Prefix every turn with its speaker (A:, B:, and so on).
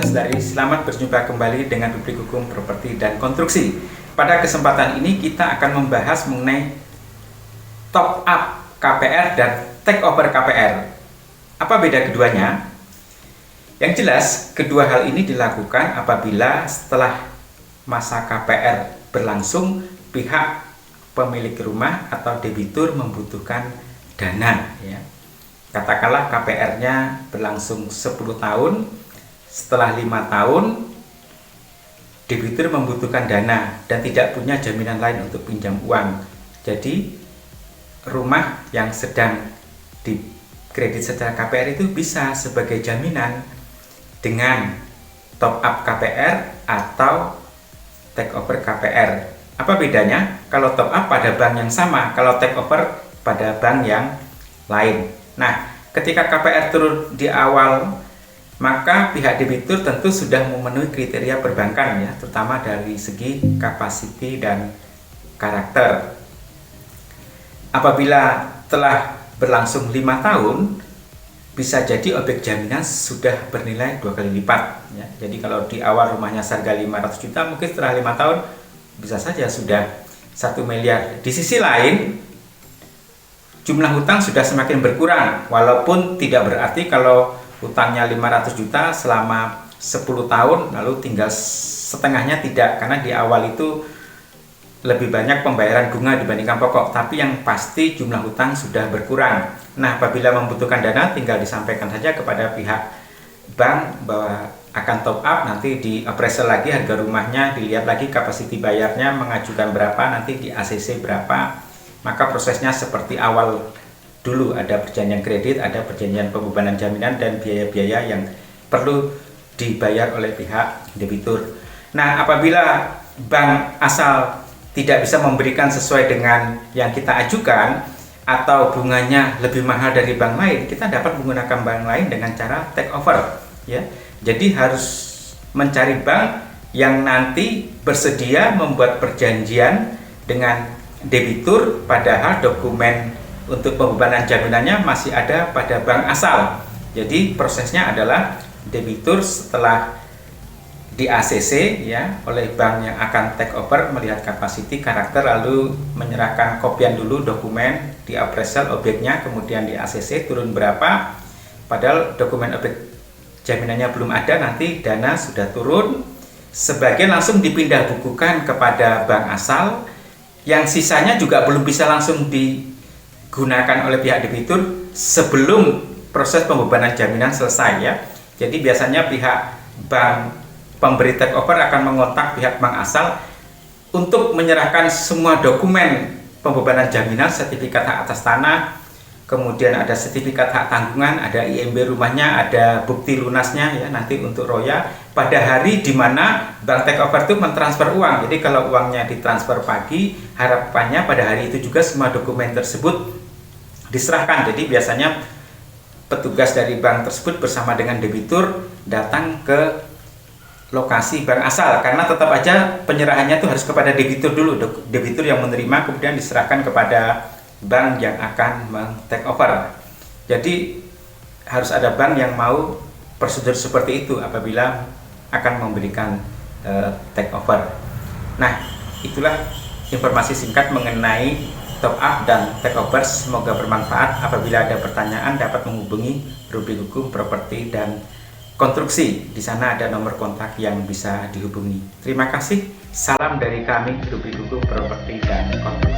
A: Lestari. Selamat berjumpa kembali dengan rubrik hukum properti dan konstruksi. Pada kesempatan ini kita akan membahas mengenai top up KPR dan take over KPR. Apa beda keduanya? Yang jelas, kedua hal ini dilakukan apabila setelah masa KPR berlangsung, pihak pemilik rumah atau debitur membutuhkan dana, ya. Katakanlah KPR-nya berlangsung 10 tahun, setelah 5 tahun debitur membutuhkan dana dan tidak punya jaminan lain untuk pinjam uang. Jadi rumah yang sedang dikredit secara KPR itu bisa sebagai jaminan dengan top up KPR atau take over KPR. Apa bedanya? Kalau top up pada bank yang sama, kalau take over pada bank yang lain. Nah, ketika KPR turun di awal, maka pihak debitur tentu sudah memenuhi kriteria perbankan, ya, terutama dari segi kapasiti dan karakter. Apabila telah berlangsung 5 tahun, bisa jadi objek jaminan sudah bernilai 2 kali lipat, ya. Jadi kalau di awal rumahnya seharga 500 juta, mungkin setelah 5 tahun bisa saja sudah 1 miliar. Di sisi lain, jumlah hutang sudah semakin berkurang, walaupun tidak berarti kalau hutangnya 500 juta selama 10 tahun lalu tinggal setengahnya, tidak, karena di awal itu lebih banyak pembayaran bunga dibandingkan pokok, tapi yang pasti jumlah hutang sudah berkurang. Nah, apabila membutuhkan dana tinggal disampaikan saja kepada pihak bank bahwa akan top up, nanti di appraisal lagi harga rumahnya, dilihat lagi kapasiti bayarnya, mengajukan berapa, nanti di ACC berapa. Maka prosesnya seperti awal dulu, ada perjanjian kredit, ada perjanjian pembebanan jaminan dan biaya-biaya yang perlu dibayar oleh pihak debitur. Nah, apabila bank asal tidak bisa memberikan sesuai dengan yang kita ajukan atau bunganya lebih mahal dari bank lain, kita dapat menggunakan bank lain dengan cara take over, ya. Jadi harus mencari bank yang nanti bersedia membuat perjanjian dengan debitur, padahal dokumen untuk pembebanan jaminannya masih ada pada bank asal. Jadi prosesnya adalah debitur setelah di ACC, ya, oleh bank yang akan take over, melihat kapasiti, karakter, lalu menyerahkan kopian dulu dokumen di appraisal objeknya, kemudian di ACC turun berapa, padahal dokumen objek jaminannya belum ada, nanti dana sudah turun, sebagian langsung dipindah bukukan kepada bank asal, yang sisanya juga belum bisa langsung digunakan oleh pihak debitur sebelum proses pembebanan jaminan selesai, ya. Jadi biasanya pihak bank pemberi take over akan mengontak pihak bank asal untuk menyerahkan semua dokumen pembebanan jaminan, sertifikat hak atas tanah, kemudian ada sertifikat hak tanggungan, ada IMB rumahnya, ada bukti lunasnya, ya, nanti untuk roya pada hari di mana bank take over itu mentransfer uang. Jadi kalau uangnya ditransfer pagi, harapannya pada hari itu juga semua dokumen tersebut diserahkan. Jadi biasanya petugas dari bank tersebut bersama dengan debitur datang ke lokasi bank asal, karena tetap aja penyerahannya itu harus kepada debitur dulu, debitur yang menerima kemudian diserahkan kepada bank yang akan men-take over. Jadi harus ada bank yang mau prosedur seperti itu apabila akan memberikan take over. Nah, itulah informasi singkat mengenai top up dan take over. Semoga bermanfaat. Apabila ada pertanyaan dapat menghubungi rubrik hukum properti dan konstruksi. Di sana ada nomor kontak yang bisa dihubungi. Terima kasih. Salam dari kami, rubrik hukum properti dan konstruksi.